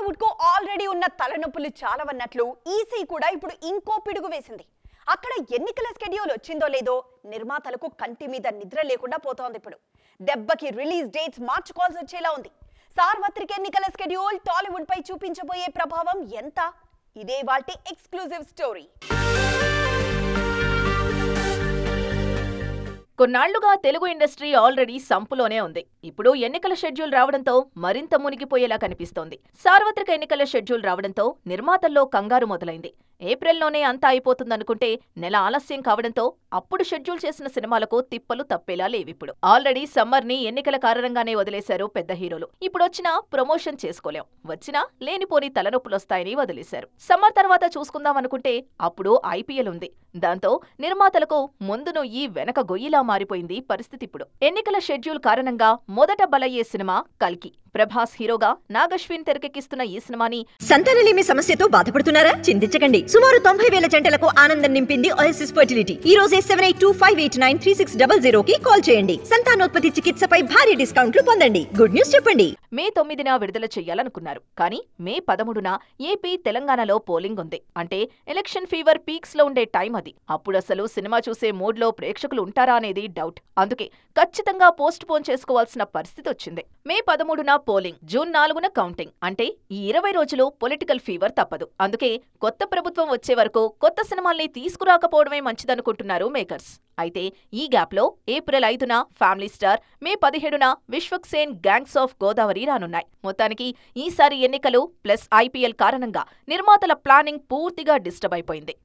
టాలీవుడ్ కు ఆల్రెడీ ఉన్న తలనొప్పులు చాలవన్నట్లు ఈసీ కూడా ఇప్పుడు ఇంకో పిడుగు వేసింది. అక్కడ ఎన్నికల స్కెడ్యూల్ వచ్చిందో లేదో నిర్మాతలకు కంటి మీద నిద్ర లేకుండా పోతోంది. ఇప్పుడు దెబ్బకి రిలీజ్ డేట్స్ మార్చుకోవాల్సి వచ్చేలా ఉంది. సార్వత్రిక ఎన్నికల స్కెడ్యూల్ టాలీవుడ్ పై చూపించబోయే ప్రభావం ఎంత? ఇదే వాటి ఎక్స్క్లూజివ్ స్టోరీ. కొన్నాళ్లుగా తెలుగు ఇండస్ట్రీ ఆల్రెడీ సంపులోనే ఉంది. ఇప్పుడు ఎన్నికల షెడ్యూల్ రావడంతో మరింత మునిగిపోయేలా కనిపిస్తోంది. సార్వత్రిక ఎన్నికల షెడ్యూల్ రావడంతో నిర్మాతల్లో కంగారు మొదలైంది. ఏప్రిల్లోనే అంతా అయిపోతుందనుకుంటే నెల ఆలస్యం కావడంతో అప్పుడు షెడ్యూల్ చేసిన సినిమాలకు తిప్పలు తప్పేలా లేవిప్పుడు. ఆల్రెడీ సమ్మర్ ని ఎన్నికల కారణంగానే వదిలేశారు పెద్ద హీరోలు. ఇప్పుడొచ్చినా ప్రమోషన్ చేసుకోలేం, వచ్చినా లేనిపోని తలనొప్పులొస్తాయని వదిలేశారు. సమ్మర్ తర్వాత చూసుకుందామనుకుంటే అప్పుడు ఐపీఎల్ ఉంది. దాంతో నిర్మాతలకు ముందు నుయ్యి వెనక గొయ్యిలా మారిపోయింది పరిస్థితి. ఇప్పుడు ఎన్నికల షెడ్యూల్ కారణంగా మొదట బలయ్యే సినిమా కల్కి. ప్రభాస్ హీరోగా నాగశ్విన్ తెరకెక్కిస్తున్న ఈ సినిమాని సంతానలేమి సమస్యతో బాధపడుతున్నారా? చింతించకండి. సుమారు 90,000 జంటలకు ఆనందం నింపింది ఓఎస్ఎస్ ఫర్టిలిటీ. ఈ రోజే 7825893600 కి కాల్ చేయండి. సంతానోత్పత్తి చికిత్సపై భారీ డిస్కౌంట్లు పొందండి. గుడ్ న్యూస్ చెప్పండి. మే 9న విడుదల చెయ్యాలనుకున్నారు. కానీ మే 13న ఏపీ, తెలంగాణలో పోలింగ్ ఉంది. అంటే ఎలక్షన్ ఫీవర్ పీక్స్ లో ఉండే టైం అది. అప్పుడసలు సినిమా చూసే మూడ్ లో ప్రేక్షకులు ఉంటారా అనేది డౌట్. అందుకే ఖచ్చితంగా పోస్ట్ పోన్ చేసుకోవాల్సిన పరిస్థితి వచ్చింది. మే 13న పోలింగ్, జూన్ 4న కౌంటింగ్. అంటే ఈ 20 రోజులు పొలిటికల్ ఫీవర్ తప్పదు. అందుకే కొత్త ప్రభుత్వం వచ్చే వరకు కొత్త సినిమాల్ని తీసుకురాకపోవడమే మంచిదనుకుంటున్నారు మేకర్స్. అయితే ఈ గ్యాప్ లో ఏప్రిల్ 5న ఫ్యామిలీ స్టార్, మే 17న విశ్వక్ సేన్ గ్యాంగ్స్ ఆఫ్ గోదావరి రానున్నాయి. మొత్తానికి ఈసారి ఎన్నికలు ప్లస్ ఐపీఎల్ కారణంగా నిర్మాతల ప్లానింగ్ పూర్తిగా డిస్టర్బ్ అయిపోయింది.